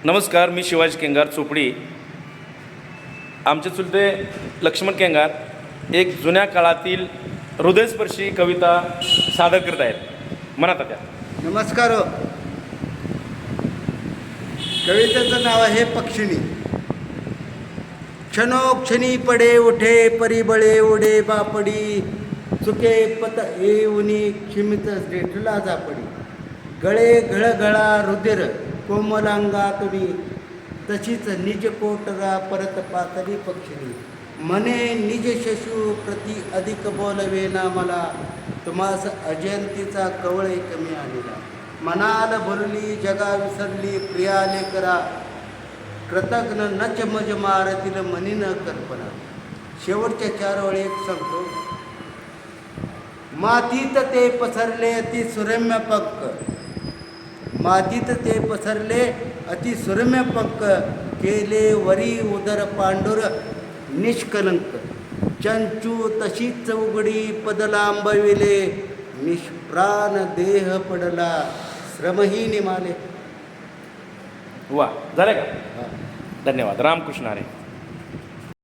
नमस्कार, मी शिवाजी केंगार चोपडी. आमचे चुलते लक्ष्मण केंगार एक जुन्या काळातील हृदयस्पर्शी कविता सादर करत आहेत. म्हणत त्या. नमस्कार. कवितेचं नाव आहे पक्षिणी. क्षणोक्षणी पडे उठे परिबळे उडे बापडी, चुके पत येऊनी क्षिमित रेठला जापडी. गळे घळघळा रुधिर कोमलांगातुनी, तशीच निज कोटरा परत पातळी पक्षिणी. मने निज शशू प्रति अधिक बोलवे ना मला, तुम्हास अजयंतीचा कवळे कमी आलेला. मनाल भरली जगा विसरली प्रियाले करा, कृतज्ञ नच मज मारतील मनी न कल्पना. शेवटच्या 4 ओळी एक सांगतो. मातीत ते पसरले अति सुरम्य पक्क, मातीत ते पसरले अति सुरम्य पक्क, केले वरी उदर पांडुर निष्कलंक. चंचू तशीच उघडी पदलांबविले, निष्प्राण देह पडला श्रमहीन माले. वा, झालं का? धन्यवाद. रामकृष्ण हरी.